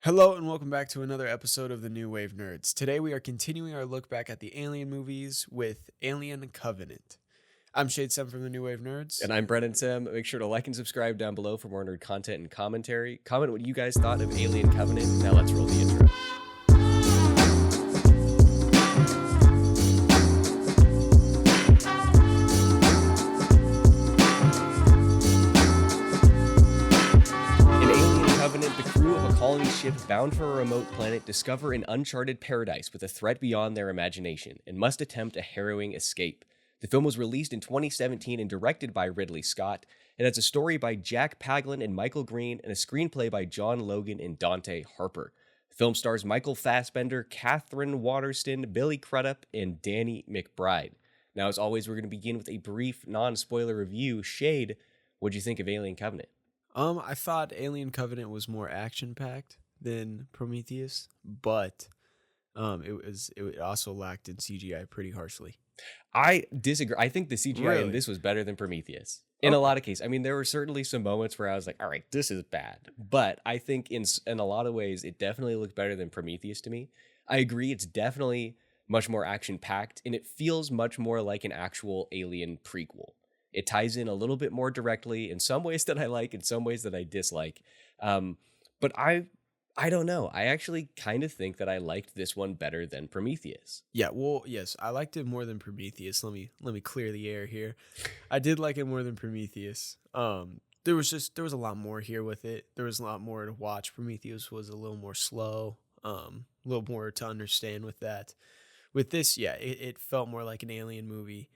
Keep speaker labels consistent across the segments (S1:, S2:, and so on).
S1: Hello and welcome back to another episode of the New Wave Nerds. Today we are continuing our look back at the Alien movies with Alien Covenant. I'm Shade Sem from the New Wave Nerds.
S2: And I'm Brennan Sem. Make sure to like and subscribe down below for more nerd content and commentary. Comment what you guys thought of Alien Covenant. Now let's roll the intro. The crew of a colony ship bound for a remote planet discover an uncharted paradise with a threat beyond their imagination and must attempt a harrowing escape. The film was released in 2017 and directed by Ridley Scott. It has a story by Jack Paglen and Michael Green and a screenplay by John Logan and Dante Harper. The film stars Michael Fassbender, Katherine Waterston, Billy Crudup, and Danny McBride. Now, as always, we're going to begin with a brief non-spoiler review. Shade, what'd you think of Alien Covenant?
S1: I thought Alien Covenant was more action-packed than Prometheus, but it also lacked in CGI pretty harshly.
S2: I disagree. I think the CGI in this was better than Prometheus in a lot of cases. I mean, there were certainly some moments where I was like, all right, this is bad. But I think in a lot of ways, it definitely looked better than Prometheus to me. I agree. It's definitely much more action-packed, and it feels much more like an actual Alien prequel. It ties in a little bit more directly in some ways that I like, in some ways that I dislike. But I don't know. I actually kind of think that I liked this one better than Prometheus.
S1: Yeah, well, yes, I liked it more than Prometheus. Let me clear the air here. I did like it more than Prometheus. There was a lot more here with it. There was a lot more to watch. Prometheus was a little more slow, a little more to understand with that. With this, yeah, it felt more like an Alien movie.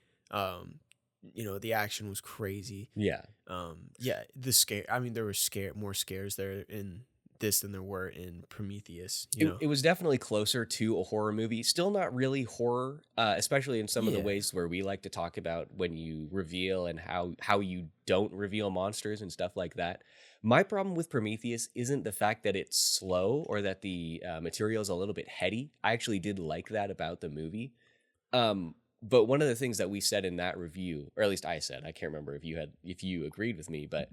S1: The action was crazy.
S2: Yeah.
S1: The scare. I mean, there were more scares there in this than there were in Prometheus.
S2: It was definitely closer to a horror movie. Still not really horror, especially in some of the ways where we like to talk about when you reveal and how you don't reveal monsters and stuff like that. My problem with Prometheus isn't the fact that it's slow or that the material is a little bit heady. I actually did like that about the movie. But one of the things that we said in that review, or at least I said, I can't remember if you agreed with me, but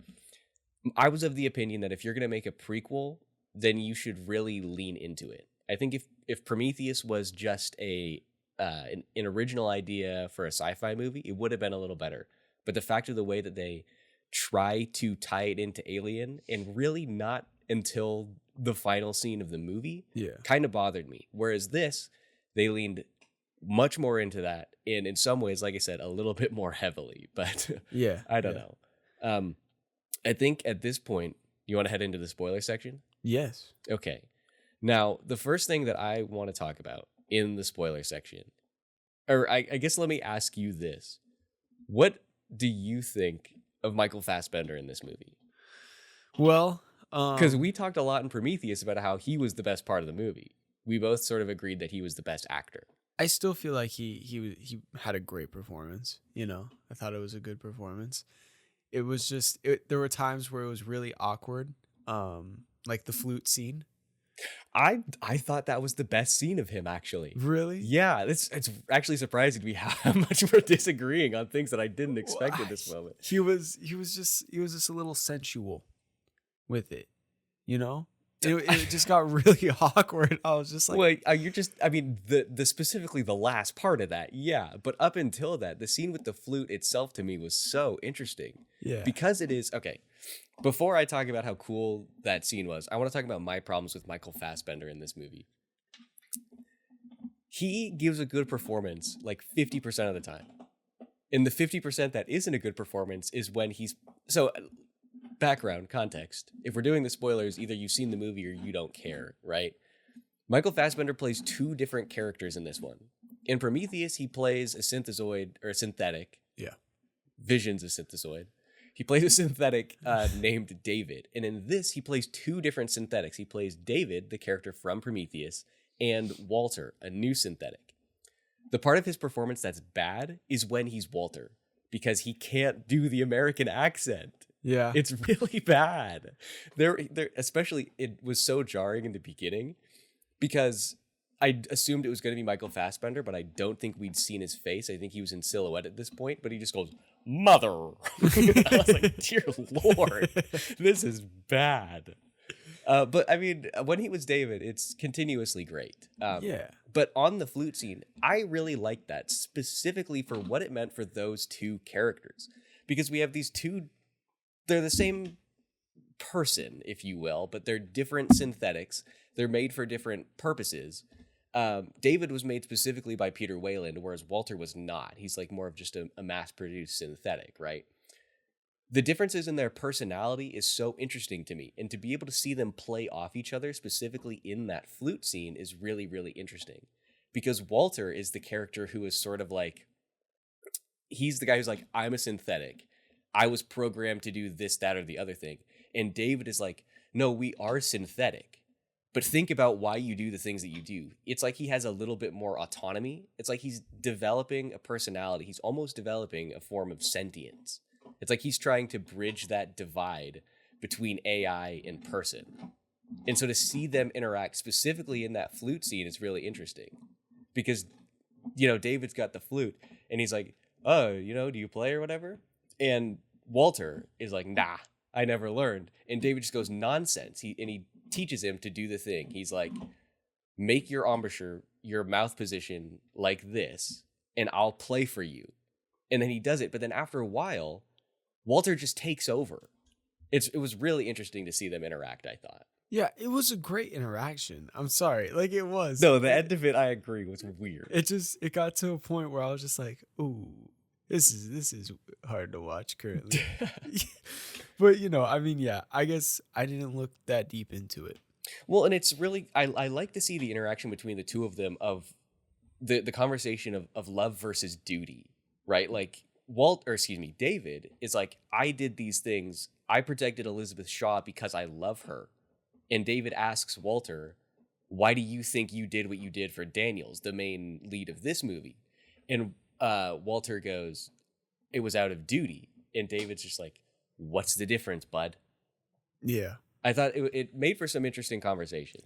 S2: I was of the opinion that if you're going to make a prequel, then you should really lean into it. I think if Prometheus was just an original idea for a sci-fi movie, it would have been a little better. But the fact of the way that they try to tie it into Alien and really not until the final scene of the movie kind of bothered me. Whereas this, they leaned much more into that, and in some ways, like I said, a little bit more heavily, but I don't know. I think at this point, you want to head into the spoiler section?
S1: Yes.
S2: Okay. Now, the first thing that I want to talk about in the spoiler section, or I guess let me ask you this. What do you think of Michael Fassbender in this movie?
S1: Well,
S2: because we talked a lot in Prometheus about how he was the best part of the movie. We both sort of agreed that he was the best actor.
S1: I still feel like he had a great performance. I thought it was a good performance. It was just there were times where it was really awkward, like the flute scene.
S2: I thought that was the best scene of him, actually.
S1: Really?
S2: Yeah, it's actually surprising to me how much we're disagreeing on things that I didn't expect at this moment.
S1: He was just a little sensual with it, It just got really awkward. I was just like,
S2: well, the specifically the last part of that, yeah. But up until that, the scene with the flute itself to me was so interesting.
S1: Yeah.
S2: Because it is, okay, before I talk about how cool that scene was, I want to talk about my problems with Michael Fassbender in this movie. He gives a good performance like 50% of the time. And the 50% that isn't a good performance is when background context. If we're doing the spoilers, either you've seen the movie or you don't care, right? Michael Fassbender plays two different characters in this one. In Prometheus, he plays a synthezoid or a synthetic.
S1: Yeah.
S2: Vision's a synthezoid. He plays a synthetic named David. And in this, he plays two different synthetics. He plays David, the character from Prometheus, and Walter, a new synthetic. The part of his performance that's bad is when he's Walter, because he can't do the American accent.
S1: Yeah.
S2: It's really bad. There, especially, it was so jarring in the beginning because I assumed it was going to be Michael Fassbender, but I don't think we'd seen his face. I think he was in silhouette at this point, but he just goes, "Mother." I was like, dear Lord, this is bad. But I mean, when he was David, it's continuously great.
S1: Yeah.
S2: But on the flute scene, I really liked that specifically for what it meant for those two characters, because we have these two, they're the same person, if you will, but they're different synthetics. They're made for different purposes. David was made specifically by Peter Wayland, whereas Walter was not. He's like more of just a mass-produced synthetic, right? The differences in their personality is so interesting to me, and to be able to see them play off each other specifically in that flute scene is really, really interesting, because Walter is the character who is sort of like, he's the guy who's like, I'm a synthetic. I was programmed to do this, that, or the other thing. And David is like, no, we are synthetic, but think about why you do the things that you do. It's like he has a little bit more autonomy. It's like he's developing a personality. He's almost developing a form of sentience. It's like he's trying to bridge that divide between AI and person. And so to see them interact specifically in that flute scene is really interesting, because, you know, David's got the flute and he's like, oh, you know, do you play or whatever? And Walter is like, nah, I never learned. And David just goes nonsense. He teaches him to do the thing. He's like, make your embouchure, your mouth position like this, and I'll play for you. And then he does it. But then after a while, Walter just takes over. It was really interesting to see them interact, I thought.
S1: Yeah, it was a great interaction. I'm sorry. Like, it was.
S2: No, the end of it, I agree, was weird.
S1: It got to a point where I was just like, ooh, this is hard to watch currently. But, you know, I mean, yeah, I guess I didn't look that deep into it.
S2: Well, and it's really, I like to see the interaction between the two of them, of the conversation of love versus duty, right? Like, David is like, I did these things. I protected Elizabeth Shaw because I love her. And David asks Walter, why do you think you did what you did for Daniels, the main lead of this movie? And Walter goes, it was out of duty. And David's just like, what's the difference, bud?
S1: Yeah.
S2: I thought it made for some interesting conversation.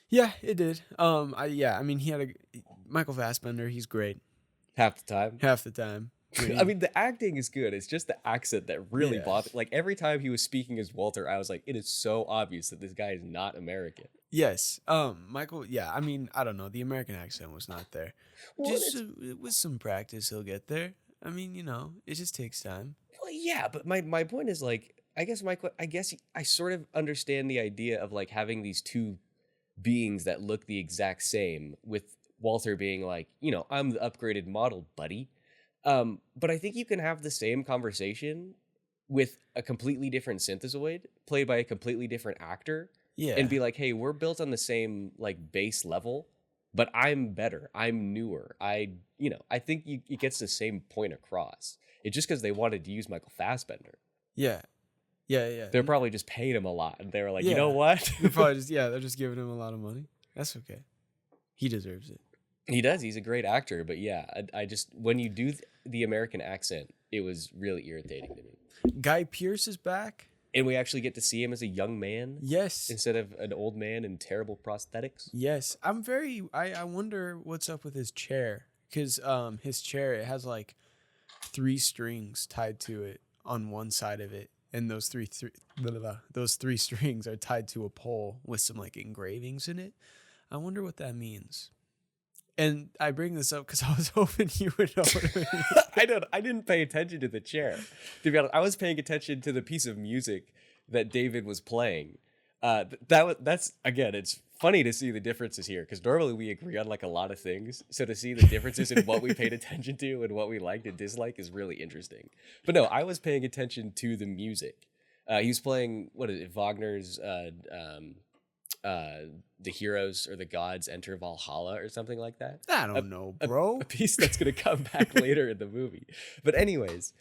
S1: Yeah, it did. I mean, he had Michael Fassbender. He's great.
S2: Half the time. I mean, the acting is good. It's just the accent that really bothered. Like, every time he was speaking as Walter, I was like, it is so obvious that this guy is not American.
S1: Yes. Michael, yeah, I mean, I don't know. The American accent was not there.
S2: Well,
S1: just with some practice, he'll get there. I mean, you know, it just takes time.
S2: Well, yeah, but my point is, like, I guess I sort of understand the idea of, like, having these two beings that look the exact same, with Walter being like, you know, I'm the upgraded model, buddy. But I think you can have the same conversation with a completely different synthezoid played by a completely different actor, and be like, hey, we're built on the same, like, base level, but I'm better. I'm newer. I think it gets the same point across. It's just because they wanted to use Michael Fassbender.
S1: Yeah.
S2: They're probably just paying him a lot, and they were like, you know what?
S1: They're just giving him a lot of money. That's okay. He deserves it.
S2: He does. He's a great actor, but yeah, I just, when you do the American accent, it was really irritating to me.
S1: Guy Pearce is back.
S2: And we actually get to see him as a young man.
S1: Yes.
S2: Instead of an old man in terrible prosthetics.
S1: Yes. I wonder what's up with his chair. Because his chair, it has like 3 strings tied to it on one side of it. And those three strings are tied to a pole with some like engravings in it. I wonder what that means. And I bring this up because I was hoping you would know what it means.
S2: I didn't pay attention to the chair. To be honest, I was paying attention to the piece of music that David was playing. That's again, it's funny to see the differences here, because normally we agree on like a lot of things. So to see the differences in what we paid attention to and what we liked and disliked is really interesting. But no, I was paying attention to the music. He was playing, what is it, Wagner's The Heroes or the Gods Enter Valhalla or something like that.
S1: I don't know, bro.
S2: A piece that's going to come back later in the movie. But anyways,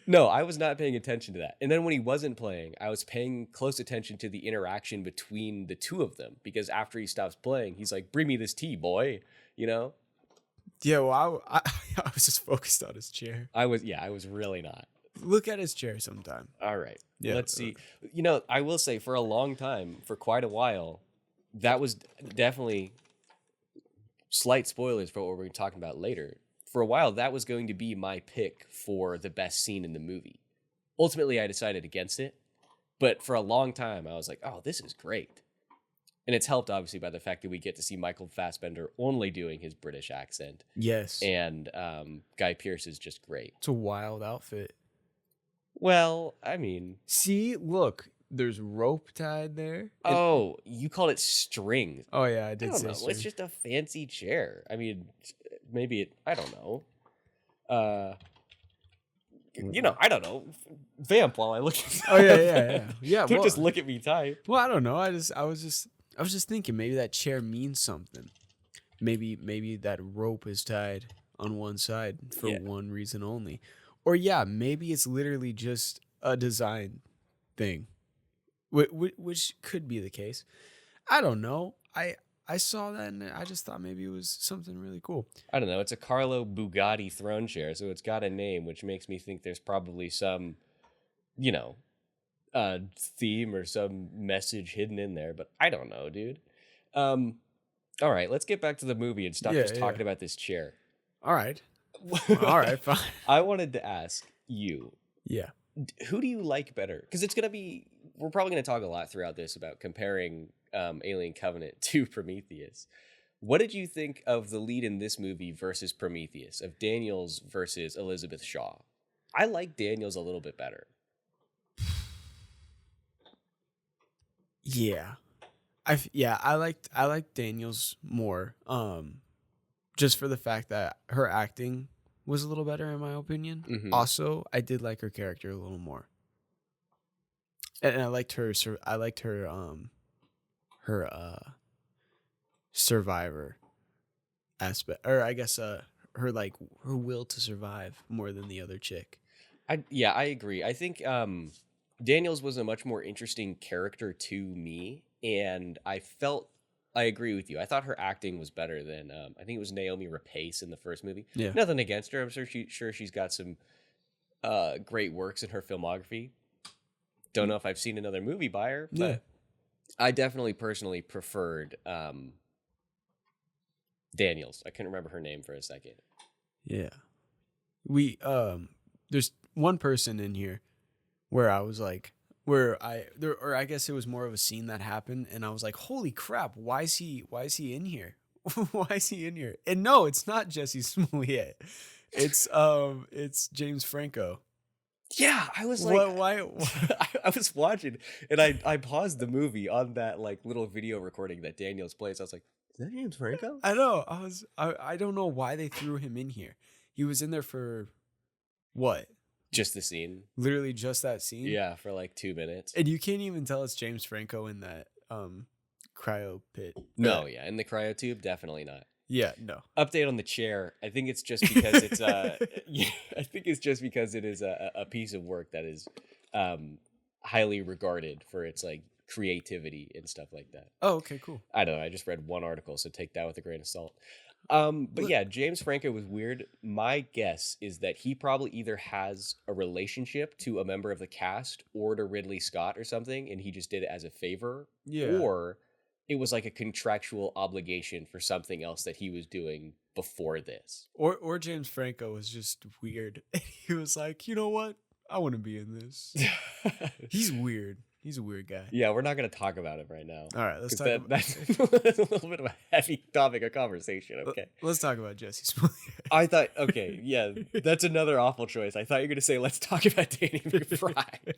S2: no, I was not paying attention to that. And then when he wasn't playing, I was paying close attention to the interaction between the two of them, because after he stops playing, he's like, bring me this tea, boy, you know?
S1: Yeah, well, I was just focused on his chair.
S2: I was really not.
S1: Look at his chair sometime.
S2: All right.
S1: Yeah.
S2: Let's see. You know, I will say, for a long time, for quite a while, that was definitely, slight spoilers for what we're talking about later. For a while, that was going to be my pick for the best scene in the movie. Ultimately, I decided against it, But for a long time, I was like, oh, this is great. And it's helped, obviously, by the fact that we get to see Michael Fassbender only doing his British accent.
S1: Yes.
S2: And Guy Pearce is just great.
S1: It's a wild outfit.
S2: Well, I mean...
S1: See, look, there's rope tied there.
S2: Oh, you called it string.
S1: Oh, yeah, I
S2: I
S1: did
S2: don't
S1: say
S2: know.
S1: string.
S2: It's just a fancy chair. I mean, maybe it... I don't know. I don't know. Vamp while I look at
S1: Oh, yeah. Yeah,
S2: Don't just look at me type.
S1: Well, I don't know. I was just thinking maybe that chair means something. Maybe that rope is tied on one side for one reason only. Or maybe it's literally just a design thing, which could be the case. I don't know. I saw that and I just thought maybe it was something really cool.
S2: I don't know. It's a Carlo Bugatti throne chair, so it's got a name, which makes me think there's probably some, theme or some message hidden in there. But I don't know, dude. All right, let's get back to the movie and stop talking about this chair.
S1: All right. All right, fine.
S2: I wanted to ask you.
S1: Yeah.
S2: Who do you like better? Because we're probably going to talk a lot throughout this about comparing Alien Covenant to Prometheus. What did you think of the lead in this movie versus Prometheus, of Daniels versus Elizabeth Shaw? I like Daniels a little bit better.
S1: Yeah. I liked Daniels more. Just for the fact that her acting was a little better in my opinion.
S2: Mm-hmm.
S1: Also, I did like her character a little more. And I liked her survivor aspect, or I guess her will to survive more than the other chick.
S2: I agree. I think Daniels was a much more interesting character to me, and I agree with you. I thought her acting was better than I think it was Naomi Rapace in the first movie.
S1: Yeah.
S2: Nothing against her. I'm sure she's got some great works in her filmography. Don't know if I've seen another movie by her, but I definitely personally preferred Daniels. I couldn't remember her name for a second.
S1: Yeah. There's one person in here where I was like, I guess it was more of a scene that happened, and I was like, holy crap, why is he in here? Why is he in here? And no, it's not Jesse Smollett. It's James Franco.
S2: Yeah, I was like,
S1: why?
S2: I was watching, and I paused the movie on that little video recording that Daniels plays. I was like, is that James Franco?
S1: I know. I don't know why they threw him in here. He was in there for what?
S2: Just the scene.
S1: Literally just that scene?
S2: Yeah, for 2 minutes.
S1: And you can't even tell it's James Franco in that cryo pit.
S2: No, in the cryo tube, definitely not.
S1: Yeah, no.
S2: Update on the chair. I think it's just because it's I think it's just because it is a piece of work that is highly regarded for its creativity and stuff like that.
S1: Oh, okay, cool.
S2: I don't know. I just read one article, so take that with a grain of salt. But yeah, James Franco was weird. My guess is that he probably either has a relationship to a member of the cast or to Ridley Scott or something, and he just did it as a favor.
S1: Yeah.
S2: Or it was a contractual obligation for something else that he was doing before this.
S1: Or James Franco was just weird. He was like, you know what? I want to be in this. He's weird. He's a weird guy.
S2: Yeah, we're not going to talk about it right now.
S1: All right, let's talk about
S2: that's a little bit of a heavy topic of conversation. Okay.
S1: Let's talk about Jesse Smollett.
S2: I thought, okay, yeah, that's another awful choice. I thought you were going to say, let's talk about Danny McBride.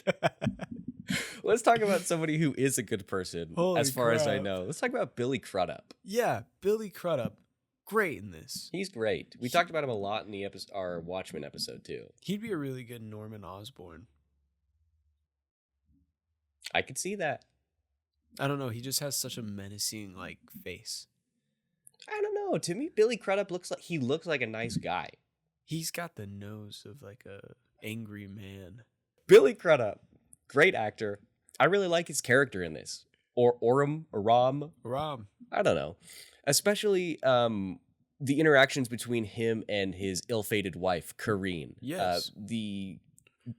S2: Let's talk about somebody who is a good person, as far as I know. Let's talk about Billy Crudup.
S1: Yeah, Billy Crudup. Great in this.
S2: He's great. We talked about him a lot in our Watchmen episode, too.
S1: He'd be a really good Norman Osborn.
S2: I could see that.
S1: I don't know. He just has such a menacing face.
S2: I don't know. To me, Billy Crudup looks like a nice guy.
S1: He's got the nose of a angry man.
S2: Billy Crudup, great actor. I really like his character in this. Ram. I don't know. Especially the interactions between him and his ill-fated wife, Kareen.
S1: Yes.
S2: The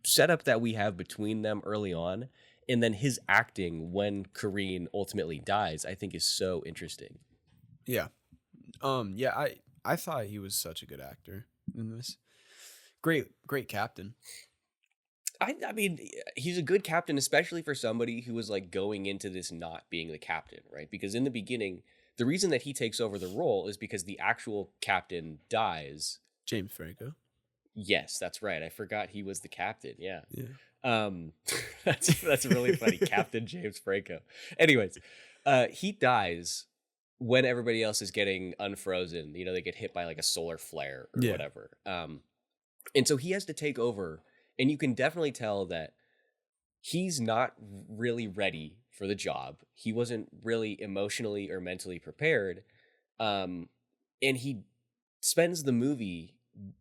S2: setup that we have between them early on, and then his acting when Kareen ultimately dies, I think is so interesting.
S1: Yeah. I thought he was such a good actor in this. Great captain.
S2: I mean, he's a good captain, especially for somebody who was like going into this not being the captain, right? Because in the beginning, the reason that he takes over the role is because the actual captain dies.
S1: James Franco.
S2: Yes, that's right. I forgot he was the captain. Yeah.
S1: Yeah.
S2: That's really funny. Captain James Franco. Anyways, he dies when everybody else is getting unfrozen. You know, they get hit by like a solar flare or whatever. And so he has to take over, and you can definitely tell that he's not really ready for the job. He wasn't really emotionally or mentally prepared. And he spends the movie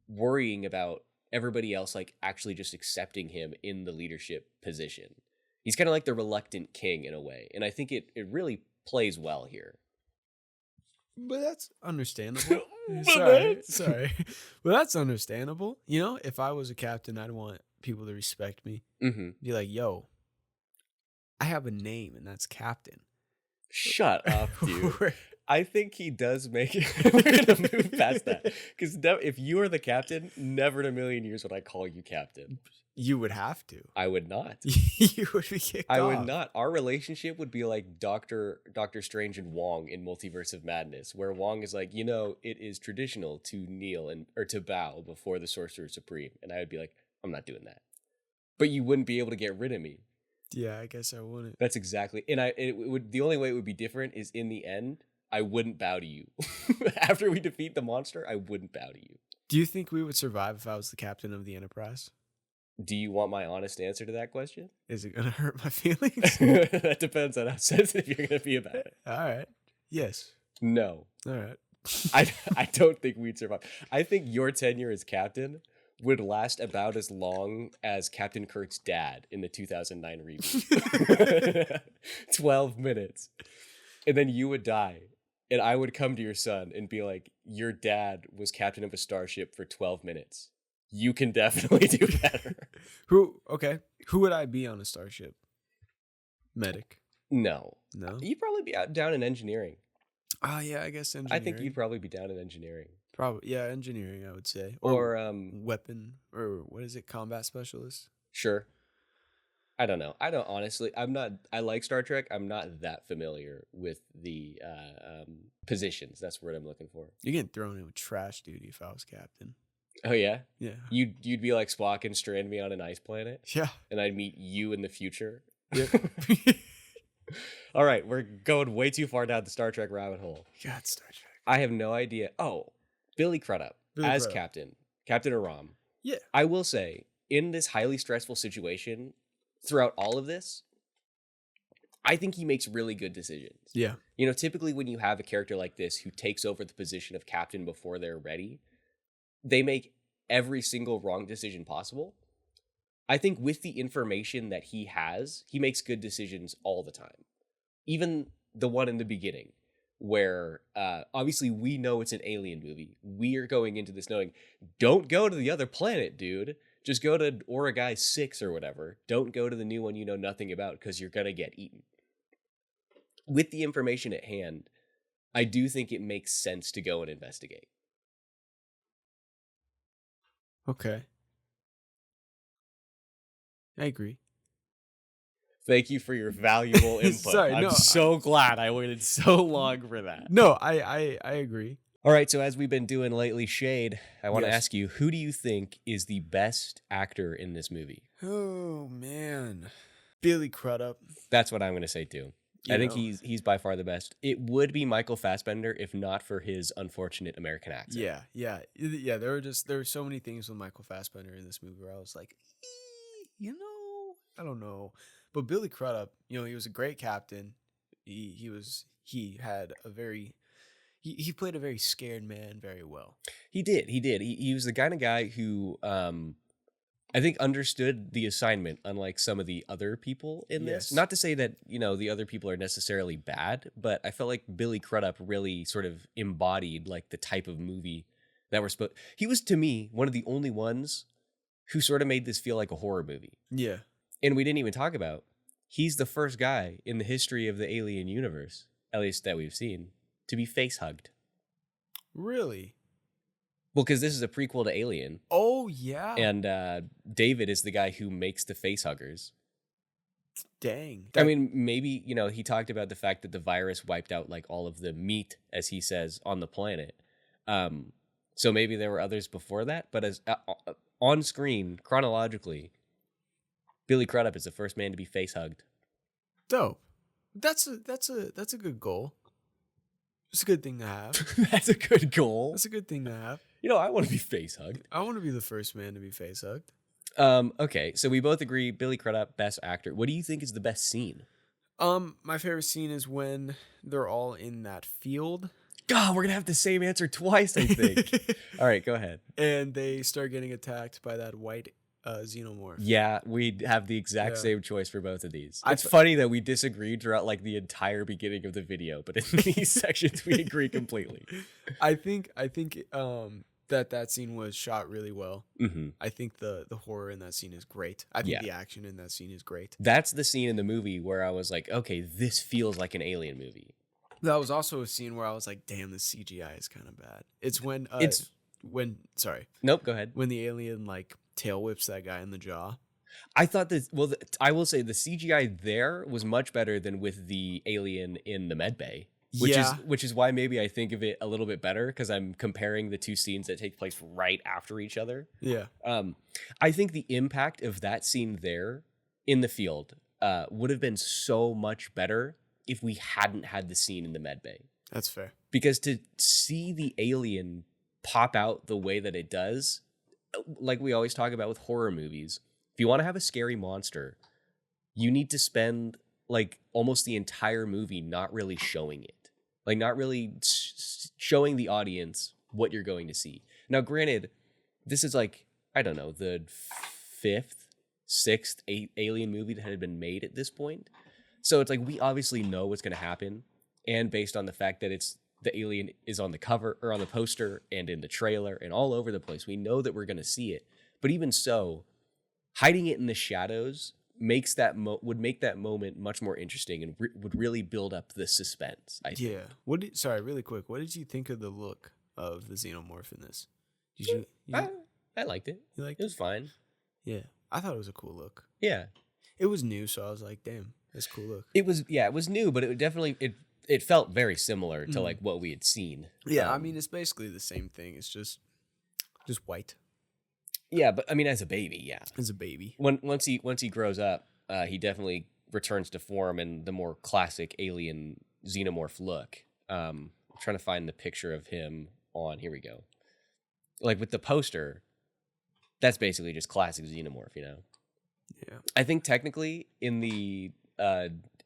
S2: worrying about everybody else like actually just accepting him in the leadership position. He's kind of like the reluctant king in a way, and I think it really plays well here.
S1: But that's understandable. Sorry. But that's understandable. You know, if I was a captain, I'd want people to respect me.
S2: Mm-hmm.
S1: Be like, yo, I have a name, and that's Captain.
S2: Shut up, dude. I think he does make it. We're gonna move past that, because if you are the captain, never in a million years would I call you captain.
S1: You would have to.
S2: I would not.
S1: You would be kicked off.
S2: I would not. Our relationship would be like Doctor Strange and Wong in Multiverse of Madness, where Wong is like, you know, it is traditional to kneel or to bow before the Sorcerer Supreme, and I would be like, I'm not doing that. But you wouldn't be able to get rid of me.
S1: Yeah, I guess I wouldn't.
S2: That's exactly. And it would. The only way it would be different is in the end, I wouldn't bow to you. After we defeat the monster, I wouldn't bow to you.
S1: Do you think we would survive if I was the captain of the Enterprise?
S2: Do you want my honest answer to that question?
S1: Is it going to hurt my feelings?
S2: That depends on how sensitive you're going to be about it.
S1: All right. Yes.
S2: No.
S1: All right.
S2: I don't think we'd survive. I think your tenure as captain would last about as long as Captain Kirk's dad in the 2009 reboot. 12 minutes. And then you would die. And I would come to your son and be like, your dad was captain of a starship for 12 minutes. You can definitely do better.
S1: Who would I be on a starship? Medic.
S2: No.
S1: You'd
S2: probably be down in engineering.
S1: Yeah, I guess engineering.
S2: I think you'd probably be down in engineering.
S1: Probably, yeah, engineering, I would say.
S2: Or
S1: weapon, or what is it, combat specialist?
S2: Sure. I don't know. I like Star Trek. I'm not that familiar with the positions. That's what I'm looking for.
S1: You're getting thrown in with trash duty if I was captain.
S2: Oh, yeah?
S1: Yeah.
S2: You'd be like Spock and strand me on an ice planet?
S1: Yeah.
S2: And I'd meet you in the future?
S1: Yep.
S2: All right, we're going way too far down the Star Trek rabbit hole.
S1: God, Star Trek.
S2: I have no idea. Oh, Billy Crudup as Captain Aram.
S1: Yeah.
S2: I will say, in this highly stressful situation, throughout all of this, I think he makes really good decisions.
S1: Yeah.
S2: You know, typically when you have a character like this who takes over the position of captain before they're ready, they make every single wrong decision possible. I think with the information that he has, he makes good decisions all the time. Even the one in the beginning, where obviously we know it's an alien movie. We are going into this knowing, don't go to the other planet, dude. Just go to Origai 6 or whatever. Don't go to the new one you know nothing about because you're going to get eaten. With the information at hand, I do think it makes sense to go and investigate.
S1: Okay. I agree.
S2: Thank you for your valuable input. I'm so glad I waited so long for that.
S1: No, I agree.
S2: All right, so as we've been doing lately, Shayde, I want to ask you, who do you think is the best actor in this movie?
S1: Oh, man. Billy Crudup.
S2: That's what I'm going to say, too. I think he's by far the best. It would be Michael Fassbender if not for his unfortunate American accent.
S1: Yeah. There were so many things with Michael Fassbender in this movie where I was like, I don't know. But Billy Crudup, he was a great captain. He played a very scared man very well. He did.
S2: He was the kind of guy who I think understood the assignment, unlike some of the other people in this. Not to say that, the other people are necessarily bad, but I felt like Billy Crudup really sort of embodied like the type of movie that we're supposed. He was, to me, one of the only ones who sort of made this feel like a horror movie.
S1: Yeah.
S2: And we didn't even talk about, he's the first guy in the history of the alien universe, at least that we've seen, to be face hugged.
S1: Really?
S2: Well, because this is a prequel to Alien.
S1: Oh, yeah.
S2: And David is the guy who makes the face huggers.
S1: Dang.
S2: I mean, maybe, he talked about the fact that the virus wiped out like all of the meat, as he says, on the planet. So maybe there were others before that, but as on screen, chronologically, Billy Crudup is the first man to be face hugged.
S1: Dope. That's a good goal. It's a good thing to have.
S2: That's a good goal.
S1: That's a good thing to have.
S2: I want to be face hugged.
S1: I want to be the first man to be face hugged.
S2: Okay, so we both agree Billy Crudup, best actor. What do you think is the best scene?
S1: My favorite scene is when they're all in that field.
S2: God, we're gonna have the same answer twice, I think. All right, go ahead.
S1: And they start getting attacked by that white xenomorph.
S2: Yeah, we have the exact same choice for both of these. It's funny that we disagreed throughout like the entire beginning of the video, but in these sections we agree completely.
S1: I think that scene was shot really well.
S2: Mm-hmm.
S1: I think the horror in that scene is great. I think the action in that scene is great.
S2: That's the scene in the movie where I was like, okay, this feels like an Alien movie.
S1: That was also a scene where I was like, damn, the CGI is kind of bad. It's when
S2: Nope, go ahead.
S1: When the alien like tail whips that guy in the jaw.
S2: I thought that, I will say the CGI there was much better than with the alien in the medbay. Which is why maybe I think of it a little bit better, because I'm comparing the two scenes that take place right after each other.
S1: Yeah.
S2: I think the impact of that scene there in the field would have been so much better if we hadn't had the scene in the medbay.
S1: That's fair. Because
S2: to see the alien pop out the way that it does, like we always talk about with horror movies, if you want to have a scary monster, you need to spend like almost the entire movie not really showing it. Like not really showing the audience what you're going to see. Now, granted, this is like, I don't know, the 5th, 6th, 8th Alien movie that had been made at this point. So it's like, we obviously know what's going to happen. And based on the fact that the alien is on the cover or on the poster and in the trailer and all over the place, we know that we're going to see it. But even so, hiding it in the shadows makes that would make that moment much more interesting and would really build up the suspense, I think.
S1: Yeah. Sorry, really quick. What did you think of the look of the xenomorph in this?
S2: I liked it.
S1: You liked
S2: it? It was fine.
S1: Yeah. I thought it was a cool look.
S2: Yeah.
S1: It was new, so I was like, damn, that's a cool look.
S2: It was new, but it definitely it felt very similar to like what we had seen.
S1: Yeah, I mean, it's basically the same thing. It's just white.
S2: Yeah, but I mean, as a baby, yeah.
S1: As a baby.
S2: Once he grows up, he definitely returns to form and the more classic alien xenomorph look. I'm trying to find the picture of him on, here we go. Like with the poster, that's basically just classic xenomorph, Yeah. I think technically in the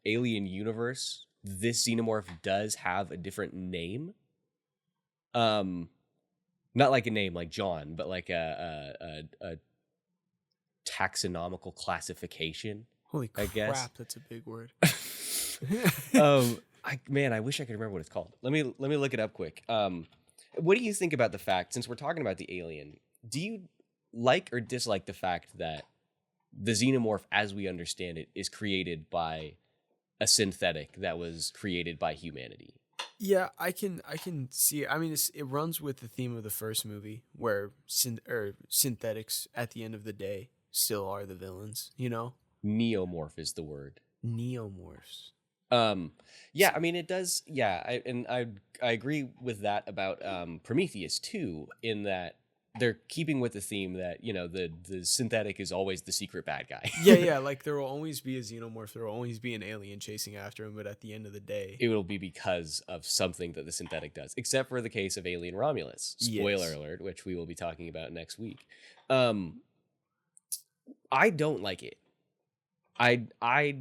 S2: Alien universe, this xenomorph does have a different name. Not like a name like John, but like a taxonomical classification.
S1: Holy crap,
S2: I guess.
S1: That's a big word.
S2: I wish I could remember what it's called. Let me look it up quick. What do you think about the fact, since we're talking about the alien, do you like or dislike the fact that the xenomorph, as we understand it, is created by a synthetic that was created by humanity?
S1: Yeah, I can see. I mean, it runs with the theme of the first movie, where synthetics at the end of the day still are the villains.
S2: Neomorph is the word.
S1: Neomorphs.
S2: Yeah, I mean, it does. Yeah, I agree with that about Prometheus too, in that they're keeping with the theme that the synthetic is always the secret bad guy.
S1: yeah, like there will always be a xenomorph, there will always be an alien chasing after him, but at the end of the day,
S2: it will be because of something that the synthetic does, except for the case of Alien Romulus. Spoiler alert, which we will be talking about next week. I don't like it. I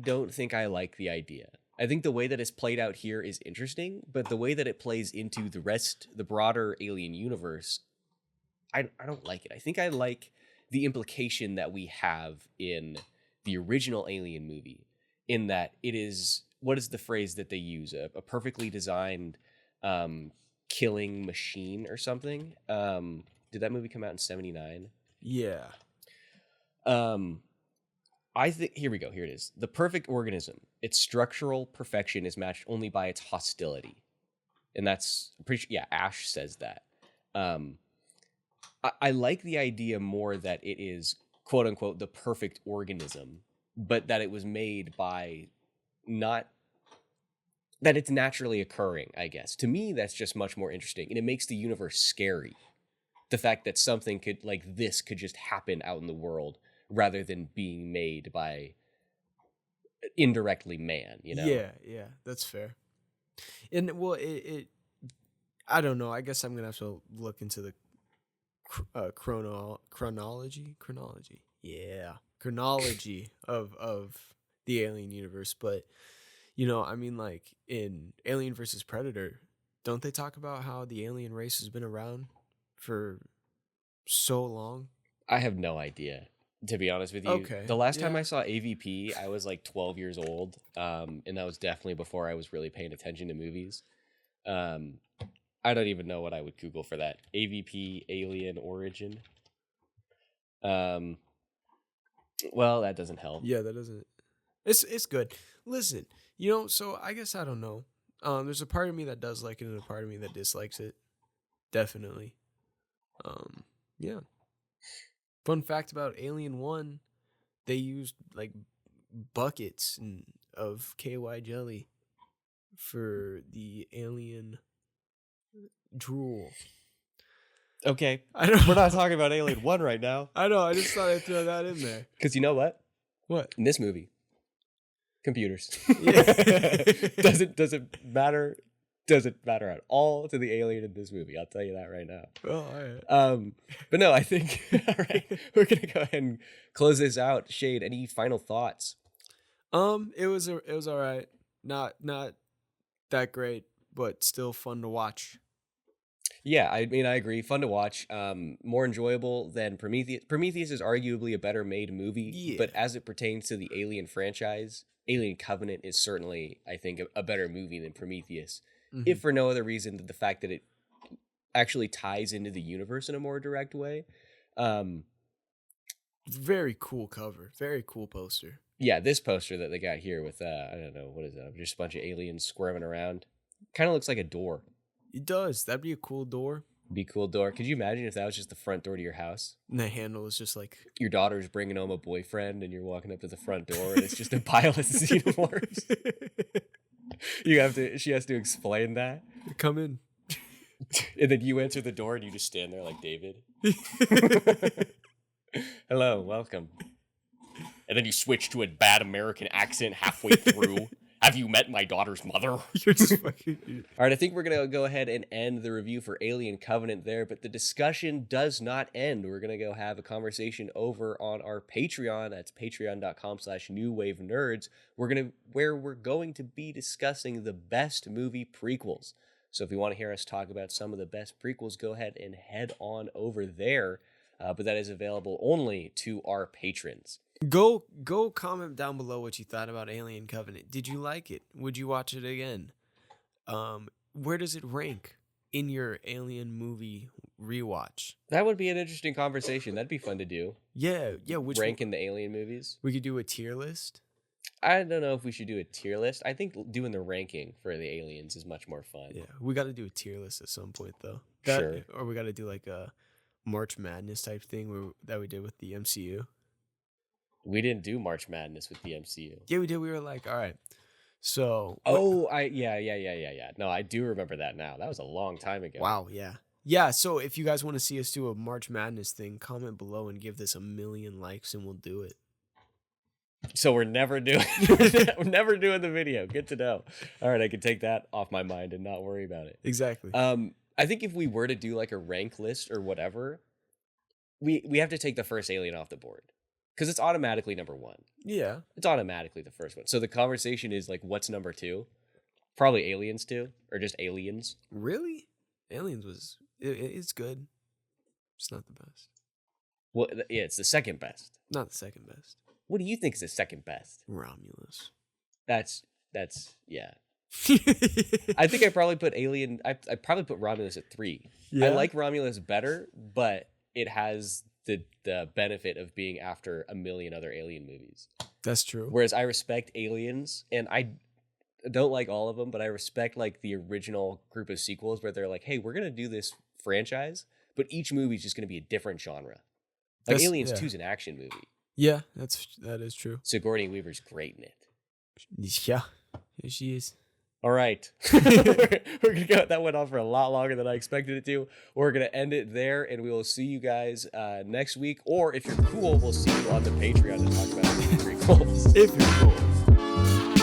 S2: don't think I like the idea. I think the way that it's played out here is interesting, but the way that it plays into the broader Alien universe, I don't like it. I think I like the implication that we have in the original Alien movie, in that it is, what is the phrase that they use? A perfectly designed killing machine or something. Did that movie come out in 1979?
S1: Yeah.
S2: I think, here we go. Here it is. The perfect organism. Its structural perfection is matched only by its hostility. And that's pretty, Ash says that. I like the idea more that it is quote unquote the perfect organism, but that it was made by not that it's naturally occurring, I guess. To me, that's just much more interesting. And it makes the universe scary. The fact that something could like this could just happen out in the world rather than being made by indirectly man, you know?
S1: Yeah, that's fair. And well, it I don't know. I guess I'm gonna have to look into the chronology. Yeah, chronology of the Alien universe. But I mean, like in Alien versus Predator, don't they talk about how the alien race has been around for so long?
S2: I have no idea, to be honest with you.
S1: Okay,
S2: The last time
S1: yeah.
S2: I saw AVP, I was like 12 years old, and that was definitely before I was really paying attention to movies. Um, I don't even know what I would Google for that. AVP Alien Origin. Well, that doesn't help.
S1: Yeah, that doesn't. It's good. Listen, so I guess I don't know. There's a part of me that does like it and a part of me that dislikes it. Definitely. Yeah. Fun fact about Alien 1, they used like buckets of KY jelly for the alien drool.
S2: Okay,
S1: I don't
S2: we're not talking about Alien 1 right now.
S1: I know, I just thought I'd throw that in there.
S2: Because you know what?
S1: What?
S2: In this movie, computers.
S1: Yeah.
S2: Doesn't matter. Doesn't matter at all to the alien in this movie. I'll tell you that right now.
S1: Oh, all right.
S2: But no, I think all right. We're gonna go ahead and close this out. Shayde, any final thoughts?
S1: It was all right. Not that great, but still fun to watch.
S2: Yeah, I mean, I agree. Fun to watch. More enjoyable than Prometheus. Prometheus is arguably a better made movie,
S1: Yeah.
S2: but as it pertains to the Alien franchise, Alien Covenant is certainly, I think, a better movie than Prometheus.
S1: Mhm.
S2: If for no other reason than the fact that it actually ties into the universe in a more direct way.
S1: Very cool cover. Very cool poster.
S2: Yeah, this poster that they got here with, I don't know, what is that? Just a bunch of aliens squirming around. Kind of looks like a door.
S1: It does. That'd be a cool door.
S2: Be a cool door. Could you imagine if that was just the front door to your house?
S1: And the handle is just like...
S2: Your daughter's bringing home a boyfriend and you're walking up to the front door and it's just a pile of xenomorphs. She has to explain that.
S1: Come in.
S2: And then you enter the door and you just stand there like David. Hello, welcome. And then you switch to a bad American accent halfway through. Have you met my daughter's mother?
S1: You're just fucking...
S2: All right, I think we're going to go ahead and end the review for Alien Covenant there, but the discussion does not end. We're going to go have a conversation over on our Patreon. That's patreon.com/newwavenerds. Where we're going to be discussing the best movie prequels. So if you want to hear us talk about some of the best prequels, go ahead and head on over there. But that is available only to our patrons.
S1: Go comment down below what you thought about Alien Covenant. Did you like it? Would you watch it again? Where does it rank in your Alien movie rewatch?
S2: That would be an interesting conversation. That'd be fun to do.
S1: Yeah.
S2: Rank in the Alien movies.
S1: We could do a tier list.
S2: I don't know if we should do a tier list. I think doing the ranking for the aliens is much more fun.
S1: Yeah, we got to do a tier list at some point though.
S2: Sure.
S1: Or we got to do like a March Madness type thing that we did with the MCU.
S2: We didn't do March Madness with the MCU.
S1: Yeah, we did. We were like, all right. So.
S2: Yeah. No, I do remember that now. That was a long time ago.
S1: Wow. Yeah. Yeah. So if you guys want to see us do a March Madness thing, comment below and give this 1 million likes, and we'll do it.
S2: So we're never doing the video. Good to know. All right, I can take that off my mind and not worry about it.
S1: Exactly.
S2: I think if we were to do like a rank list or whatever, we have to take the first Alien off the board. Because it's automatically number 1.
S1: Yeah.
S2: It's automatically the first one. So the conversation is like, what's number 2? Probably Aliens 2, or just Aliens.
S1: Really? Aliens was... It's good. It's not the best.
S2: Well, yeah, it's the second best.
S1: Not the second best.
S2: What do you think is the second best?
S1: Romulus.
S2: That's yeah. I think I probably put Alien... I probably put Romulus at 3. Yeah. I like Romulus better, but it has... the benefit of being after 1 million other Alien movies.
S1: That's true.
S2: Whereas I respect Aliens, and I don't like all of them, but I respect like the original group of sequels where they're like, hey, we're going to do this franchise, but each movie is just going to be a different genre. Like Aliens 2 is an action movie.
S1: Yeah, that is true.
S2: Sigourney Weaver's great in it.
S1: Yeah, she is.
S2: All right. We're going to go. That went on for a lot longer than I expected it to. We're going to end it there, and we will see you guys next week. Or if you're cool, we'll see you on the Patreon to talk about prequels.
S1: If you're cool.